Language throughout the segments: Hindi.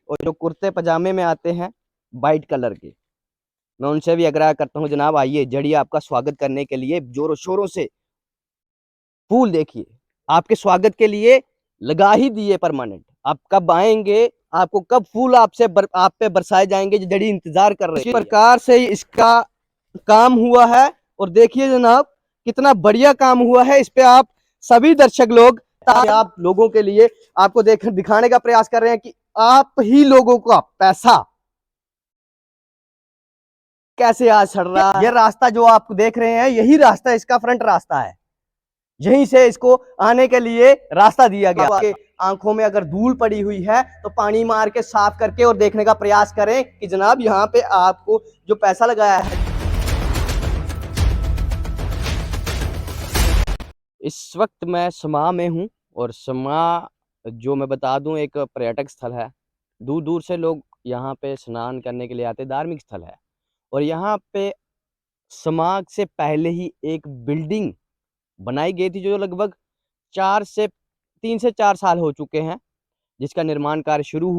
और जो कुर्ते पजामे में आते हैं वाइट कलर के, मैं उनसे भी आग्रह करता हूँ जनाब आइए, जड़ी आपका स्वागत करने के लिए जोरों शोरों से फूल देखिए, आपके स्वागत के लिए लगा ही दिए परमानेंट। आप कब आएंगे, आपको कब फूल आप पे बरसाए जाएंगे, जो जड़ी इंतजार कर रहे हैं। इस प्रकार से इसका काम हुआ है और देखिए जनाब कितना बढ़िया काम हुआ है। इस पे आप सभी दर्शक लोग, आप लोगों के लिए आपको दिखाने का प्रयास कर रहे हैं कि आप ही लोगों का पैसा कैसे आज सड़ रहा है। यह रास्ता जो आप देख रहे हैं, यही रास्ता इसका फ्रंट रास्ता है, यहीं से इसको आने के लिए रास्ता दिया गया। आपके आंखों में अगर धूल पड़ी हुई है तो पानी मार के साफ करके और देखने का प्रयास करें कि जनाब यहाँ पे आपको जो पैसा लगाया है। इस वक्त मैं समा में हूँ और समा जो मैं बता दूं एक पर्यटक स्थल है। दूर दूर से लोग यहाँ पे स्नान करने के लिए आते, धार्मिक स्थल है। और यहाँ पे समा से पहले ही एक बिल्डिंग बनाई गई थी जो लगभग 3 से 4 साल हो चुके हैं, जिसका निर्माण कार्य शुरू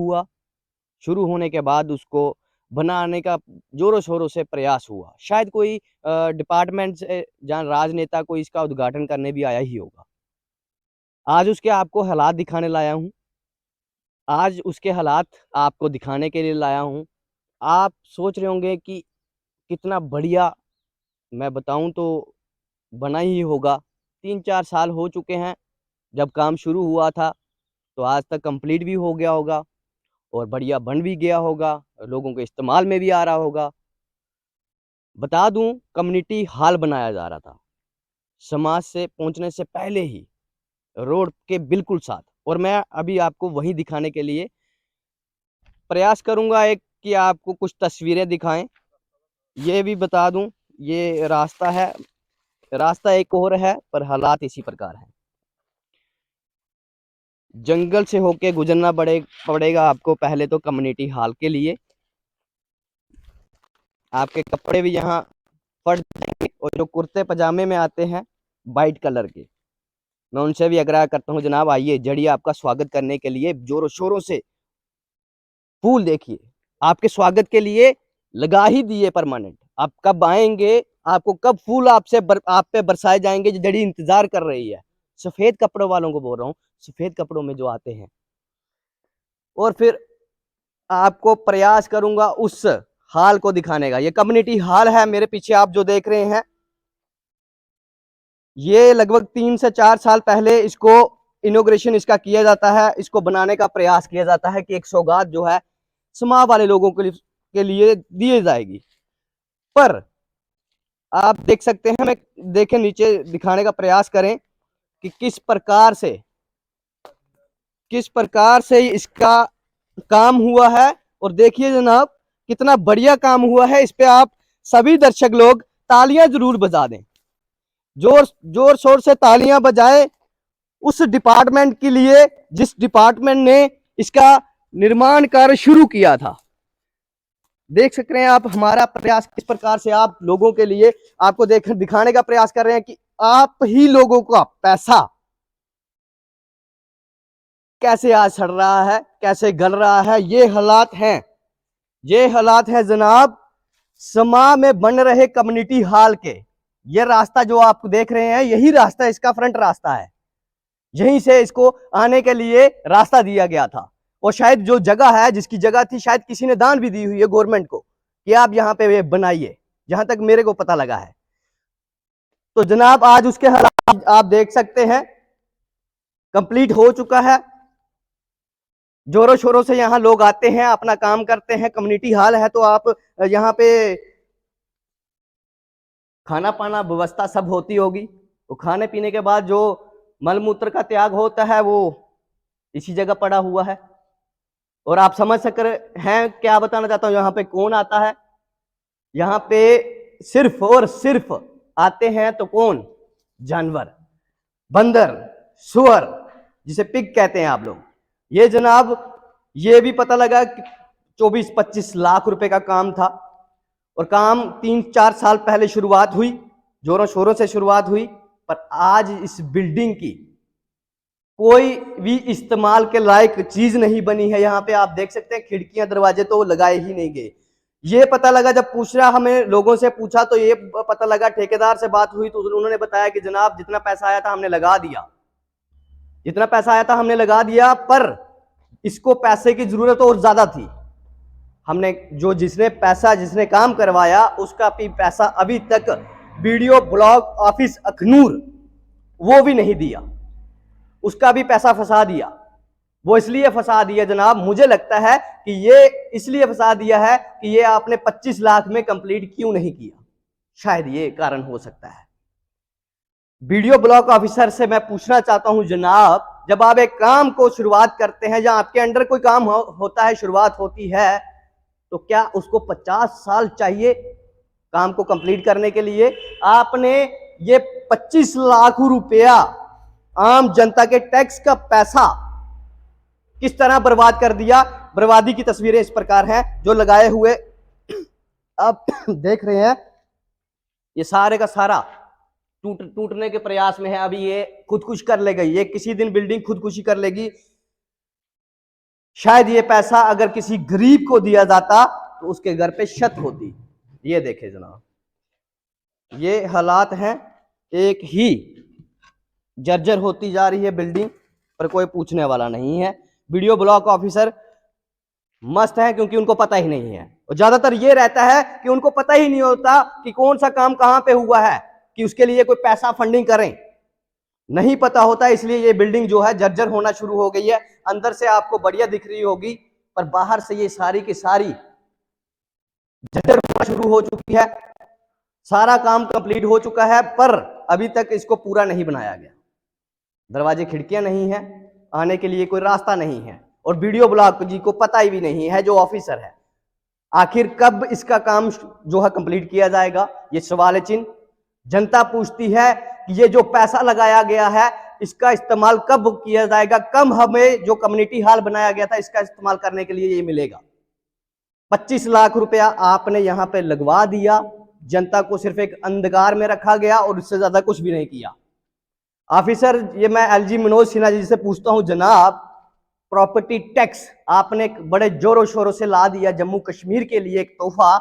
होने के बाद उसको बनाने का जोरों शोरों से प्रयास हुआ। शायद कोई डिपार्टमेंट से जहाँ राजनेता कोई इसका उद्घाटन करने भी आया ही होगा। आज उसके आपको हालात दिखाने लाया हूँ, आज उसके हालात आपको दिखाने के लिए लाया हूँ। आप सोच रहे होंगे कि कितना बढ़िया, मैं बताऊँ तो बना ही होगा। 3-4 साल हो चुके हैं जब काम शुरू हुआ था, तो आज तक कंप्लीट भी हो गया होगा और बढ़िया बन भी गया होगा, लोगों के इस्तेमाल में भी आ रहा होगा। बता दूं, कम्युनिटी हॉल बनाया जा रहा था समाज से पहुंचने से पहले ही, रोड के बिल्कुल साथ। और मैं अभी आपको वहीं दिखाने के लिए प्रयास करूंगा एक कि आपको कुछ तस्वीरें दिखाएं। ये भी बता दूं, ये रास्ता है, रास्ता एक और है पर हालात इसी प्रकार हैं। जंगल से होके गुजरना पड़ेगा आपको पहले तो कम्युनिटी हॉल के लिए। आपके कपड़े भी यहाँ फट जाएंगे और जो कुर्ते पजामे में आते हैं वाइट कलर के, मैं उनसे भी आग्रह करता हूँ जनाब आइए, जड़ी आपका स्वागत करने के लिए जोरों शोरों से फूल देखिए, आपके स्वागत के लिए लगा ही दिए परमानेंट। आप कब आएंगे, आपको कब फूल आप पे बरसाए जाएंगे, जो जड़ी इंतजार कर रही है। सफेद कपड़ों वालों को बोल रहा हूँ, सफेद कपड़ों में जो आते हैं। और फिर आपको प्रयास करूंगा उस हाल को दिखाने का। ये कम्युनिटी हॉल है मेरे पीछे आप जो देख रहे हैं, ये लगभग 3 से 4 साल पहले इसको इनॉग्रेशन इसका किया जाता है, इसको बनाने का प्रयास किया जाता है कि एक सौगात जो है समाज वाले लोगों के लिए दी जाएगी। पर आप देख सकते हैं, मैं देखें नीचे दिखाने का प्रयास करें कि किस प्रकार से इसका काम हुआ है। और देखिए जनाब कितना बढ़िया काम हुआ है। इस पे आप सभी दर्शक लोग तालियां जरूर बजा दें, जोर शोर से तालियां बजाएं उस डिपार्टमेंट के लिए जिस डिपार्टमेंट ने इसका निर्माण कार्य शुरू किया था। देख सकते हैं आप हमारा प्रयास किस प्रकार से आप लोगों के लिए आपको दिखाने का प्रयास कर रहे हैं कि आप ही लोगों का पैसा कैसे आज सड़ रहा है, कैसे गल रहा है। ये हालात हैं जनाब समा में बन रहे कम्युनिटी हॉल के। ये रास्ता जो आप देख रहे हैं, यही रास्ता इसका फ्रंट रास्ता है, यहीं से इसको आने के लिए रास्ता दिया गया था। और शायद जो जगह है, जिसकी जगह थी, शायद किसी ने दान भी दी हुई है गवर्नमेंट को कि आप यहाँ पे बनाइए, जहां तक मेरे को पता लगा है। तो जनाब आज उसके हालात आप देख सकते हैं, कंप्लीट हो चुका है। जोरों शोरों से यहाँ लोग आते हैं, अपना काम करते हैं। कम्युनिटी हॉल है तो आप यहाँ पे खाना पाना व्यवस्था सब होती होगी। तो खाने पीने के बाद जो मलमूत्र का त्याग होता है वो इसी जगह पड़ा हुआ है। और आप समझ सक रहे हैं क्या बताना चाहता हूं, यहाँ पे कौन आता है। यहाँ पे सिर्फ और सिर्फ आते हैं तो कौन, जानवर, बंदर, सुअर, जिसे पिग कहते हैं आप लोग। ये जनाब ये भी पता लगा कि 24-25 लाख रुपए का काम था और काम 3-4 साल पहले शुरुआत हुई, जोरों शोरों से शुरुआत हुई। पर आज इस बिल्डिंग की कोई भी इस्तेमाल के लायक चीज नहीं बनी है। यहाँ पे आप देख सकते हैं खिड़कियां दरवाजे तो लगाए ही नहीं गए। ये पता लगा जब पूछ रहा, हमें लोगों से पूछा तो ये पता लगा, ठेकेदार से बात हुई तो उन्होंने बताया कि जनाब जितना पैसा आया था हमने लगा दिया, जितना पैसा आया था हमने लगा दिया, पर इसको पैसे की जरूरत और ज्यादा थी। हमने जिसने काम करवाया उसका भी पैसा अभी तक वीडियो ब्लॉग ऑफिस अखनूर वो भी नहीं दिया, उसका भी पैसा फंसा दिया। वो इसलिए फंसा दिया जनाब, मुझे लगता है कि ये इसलिए फंसा दिया है कि ये आपने 25 लाख में कंप्लीट क्यों नहीं किया, शायद ये कारण हो सकता है। वीडियो ब्लॉक ऑफिसर से मैं पूछना चाहता हूं जनाब, जब आप एक काम को शुरुआत करते हैं या आपके अंडर कोई काम होता है, शुरुआत होती है, तो क्या उसको 50 साल चाहिए काम को कंप्लीट करने के लिए? आपने ये 25 लाख रुपया आम जनता के टैक्स का पैसा किस तरह बर्बाद कर दिया। बर्बादी की तस्वीरें इस प्रकार हैं जो लगाए हुए आप देख रहे हैं, ये सारे का सारा टूटने के प्रयास में है। अभी ये खुदकुशी कर लेगी, ये किसी दिन बिल्डिंग खुदकुशी कर लेगी। शायद ये पैसा अगर किसी गरीब को दिया जाता तो उसके घर पे छत होती। ये देखे जनाब, ये हालात हैं, एक ही जर्जर होती जा रही है बिल्डिंग, पर कोई पूछने वाला नहीं है। वीडियो ब्लॉक ऑफिसर मस्त है क्योंकि उनको पता ही नहीं है, और ज्यादातर ये रहता है कि उनको पता ही नहीं होता कि कौन सा काम कहां पे हुआ है, कि उसके लिए कोई पैसा फंडिंग करें, नहीं पता होता। इसलिए ये बिल्डिंग जो है जर्जर होना शुरू हो गई है। अंदर से आपको बढ़िया दिख रही होगी, पर बाहर से ये सारी की सारी जर्जर होना शुरू हो चुकी है। सारा काम कंप्लीट हो चुका है, पर अभी तक इसको पूरा नहीं बनाया गया। दरवाजे खिड़कियां नहीं है, आने के लिए कोई रास्ता नहीं है, और वीडियो ब्लॉक जी को पता ही भी नहीं है जो ऑफिसर है, आखिर कब इसका काम जो है कंप्लीट किया जाएगा, ये सवाल चिन्ह। जनता पूछती है कि ये जो पैसा लगाया गया है इसका इस्तेमाल कब किया जाएगा, कब हमें जो कम्युनिटी हॉल बनाया गया था इसका इस्तेमाल करने के लिए ये मिलेगा। 25 लाख रुपया आपने यहां पे लगवा दिया, जनता को सिर्फ एक अंधकार में रखा गया और उससे ज्यादा कुछ भी नहीं किया। ऑफिसर, ये मैं एलजी मनोज सिन्हा जी से पूछता हूं जनाब, प्रॉपर्टी टैक्स आपने बड़े जोरों शोरों से ला दिया जम्मू कश्मीर के लिए एक तोहफा,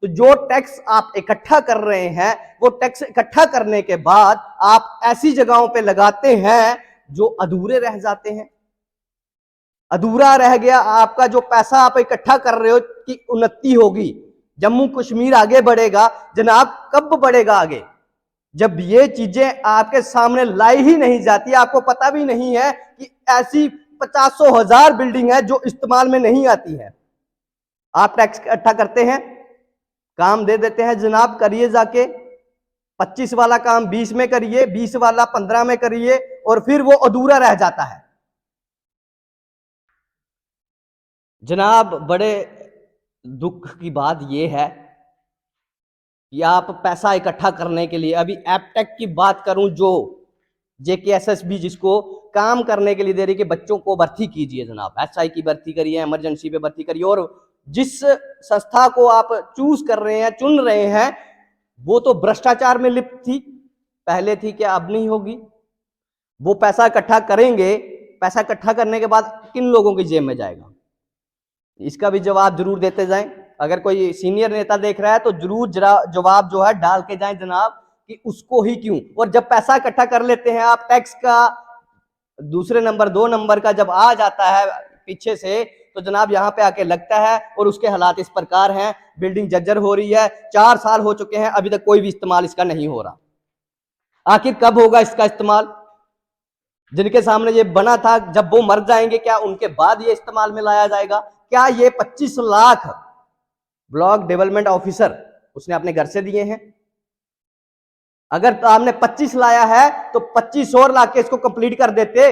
तो जो टैक्स आप इकट्ठा कर रहे हैं वो टैक्स इकट्ठा करने के बाद आप ऐसी जगहों पे लगाते हैं जो अधूरे रह जाते हैं। अधूरा रह गया आपका जो पैसा आप इकट्ठा कर रहे हो कि उन्नति होगी, जम्मू कश्मीर आगे बढ़ेगा। जनाब कब बढ़ेगा आगे, जब ये चीजें आपके सामने लाई ही नहीं जाती। आपको पता भी नहीं है कि ऐसी 50,000 बिल्डिंग है जो इस्तेमाल में नहीं आती है। आप टैक्स इकट्ठा करते हैं, काम दे देते हैं जनाब, करिए जाके 25 वाला काम 20 में करिए, 20 वाला 15 में करिए, और फिर वो अधूरा रह जाता है। जनाब बड़े दुख की बात यह है कि आप पैसा इकट्ठा करने के लिए, अभी एपटेक की बात करूं जो JKSSB जिसको काम करने के लिए दे रही कि बच्चों को भर्ती कीजिए जनाब, SI की भर्ती करिए, इमरजेंसी पे भर्ती करिए, और जिस संस्था को आप चूज कर रहे हैं, चुन रहे हैं, वो तो भ्रष्टाचार में लिप्त थी, पहले थी, क्या अब नहीं होगी। वो पैसा इकट्ठा करेंगे, पैसा इकट्ठा करने के बाद किन लोगों की जेब में जाएगा, इसका भी जवाब जरूर देते जाएं। अगर कोई सीनियर नेता देख रहा है तो जरूर जवाब जो है डाल के जाएं जनाब, कि उसको ही क्यों। और जब पैसा इकट्ठा कर लेते हैं आप, टैक्स का दूसरे नंबर 2 नंबर का जब आ जाता है पीछे से, तो जनाब यहाँ पे आके लगता है, और उसके हालात इस प्रकार हैं, बिल्डिंग जर्जर हो रही है, 4 साल हो चुके हैं, अभी तक कोई भी इस्तेमाल इसका नहीं हो रहा। आखिर कब होगा इसका इस्तेमाल? जिनके सामने ये बना था, जब वो मर जाएंगे क्या उनके बाद ये इस्तेमाल में लाया जाएगा? क्या ये 25 लाख ब्लॉक डेवलपमेंट ऑफिसर उसने अपने घर से दिए हैं? अगर तो आपने 25 लाया है तो 25 और ला के इसको कंप्लीट कर देते,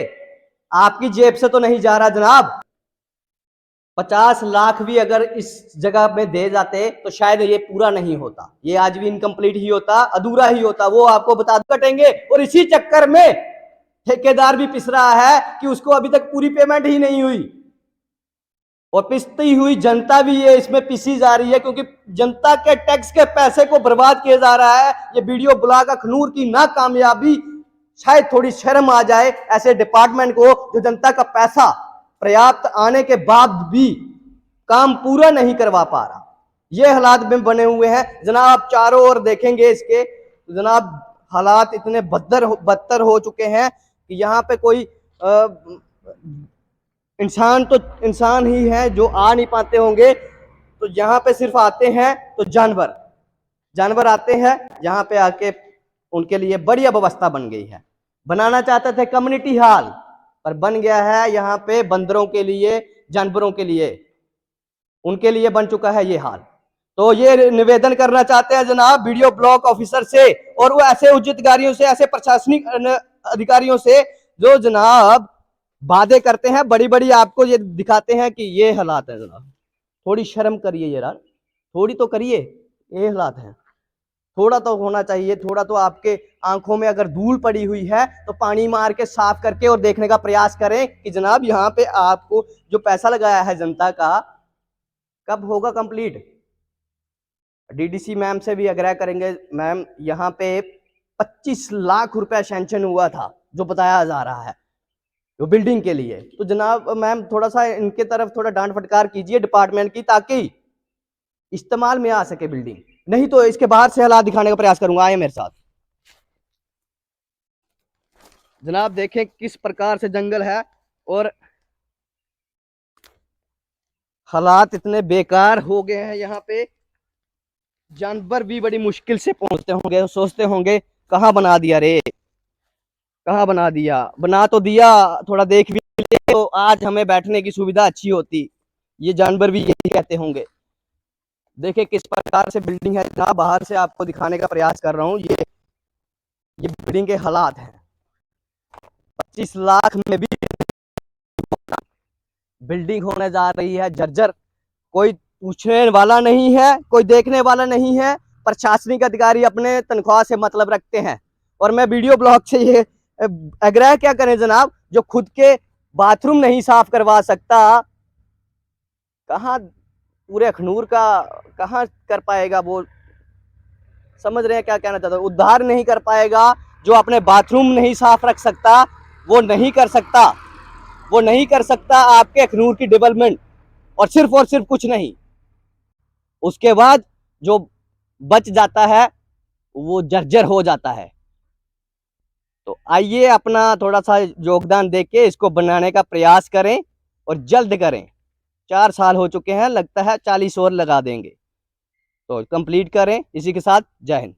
आपकी जेब से तो नहीं जा रहा जनाब। 50 लाख भी अगर इस जगह में दे जाते तो शायद ये पूरा नहीं होता, ये आज भी इनकम्प्लीट ही होता, अधूरा ही होता। वो आपको बता कटेंगे, और इसी चक्कर में ठेकेदार भी पिस रहा है कि उसको अभी तक पूरी पेमेंट ही नहीं हुई, और पिसती हुई जनता भी ये इसमें पिसी जा रही है, क्योंकि जनता के टैक्स के पैसे को बर्बाद किया जा रहा है। ये वीडियो ब्लॉग अखनूर की नाकामयाबी शायद थोड़ी शर्म आ जाए ऐसे डिपार्टमेंट को जो जनता का पैसा पर्याप्त आने के बाद भी काम पूरा नहीं करवा पा रहा। ये हालात में बने हुए हैं जनाब। आप चारों ओर देखेंगे इसके तो जनाब हालात इतने बदतर हो चुके हैं कि यहाँ पे कोई इंसान तो इंसान ही है जो आ नहीं पाते होंगे, तो यहाँ पे सिर्फ आते हैं तो जानवर आते हैं यहाँ पे आके, उनके लिए बढ़िया व्यवस्था बन गई है। बनाना चाहते थे कम्युनिटी हॉल, पर बन गया है यहाँ पे बंदरों के लिए, जानवरों के लिए, उनके लिए बन चुका है ये हाल। तो ये निवेदन करना चाहते हैं जनाब वीडियो ब्लॉक ऑफिसर से और वो ऐसे उच्च अधिकारियों से, ऐसे प्रशासनिक अधिकारियों से जो जनाब वादे करते हैं बड़ी बड़ी, आपको ये दिखाते हैं कि ये हालात है जनाब। थोड़ी शर्म करिए यार, थोड़ी तो करिए, ये हालात है। थोड़ा तो होना चाहिए, थोड़ा तो आपके आंखों में अगर धूल पड़ी हुई है तो पानी मार के साफ करके और देखने का प्रयास करें कि जनाब यहाँ पे आपको जो पैसा लगाया है जनता का कब होगा कंप्लीट। डीडीसी मैम से भी आग्रह करेंगे, मैम यहाँ पे 25 लाख रुपया सैंक्शन हुआ था जो बताया जा रहा है वो बिल्डिंग के लिए, तो जनाब मैम थोड़ा सा इनके तरफ थोड़ा डांट फटकार कीजिए डिपार्टमेंट की, ताकि इस्तेमाल में आ सके बिल्डिंग। नहीं तो इसके बाहर से हालात दिखाने का प्रयास करूंगा। आए मेरे साथ जनाब, देखें किस प्रकार से जंगल है और हालात इतने बेकार हो गए हैं यहाँ पे। जानवर भी बड़ी मुश्किल से पहुंचते होंगे, सोचते होंगे कहाँ बना दिया रे, कहाँ बना दिया, बना तो दिया, थोड़ा देख भी ले तो आज हमें बैठने की सुविधा अच्छी होती। ये जानवर भी यही कहते होंगे। देखिए किस प्रकार से बिल्डिंग है, जहाँ बाहर से आपको दिखाने का प्रयास कर रहा हूँ। ये बिल्डिंग के हालात हैं। 25 लाख में भी बिल्डिंग होने जा रही है जर्जर। कोई पूछने वाला नहीं है, कोई देखने वाला नहीं है। प्रशासनिक अधिकारी अपने तनख्वाह से मतलब रखते हैं। और मैं वीडियो ब्लॉग से ये आग्रह क्या करें जनाब, जो खुद के बाथरूम नहीं साफ करवा सकता, कहाँ पूरे अखनूर का कहाँ कर पाएगा वो। समझ रहे हैं क्या कहना चाहता हूँ। उद्धार नहीं कर पाएगा, जो अपने बाथरूम नहीं साफ रख सकता वो नहीं कर सकता, वो नहीं कर सकता आपके अखनूर की डेवलपमेंट। और सिर्फ कुछ नहीं, उसके बाद जो बच जाता है वो जर्जर हो जाता है। तो आइए अपना थोड़ा सा योगदान देके इसको बनाने का प्रयास करें और जल्द करें। 4 साल हो चुके हैं, लगता है 40 और लगा देंगे। तो कंप्लीट करें। इसी के साथ जय हिंद।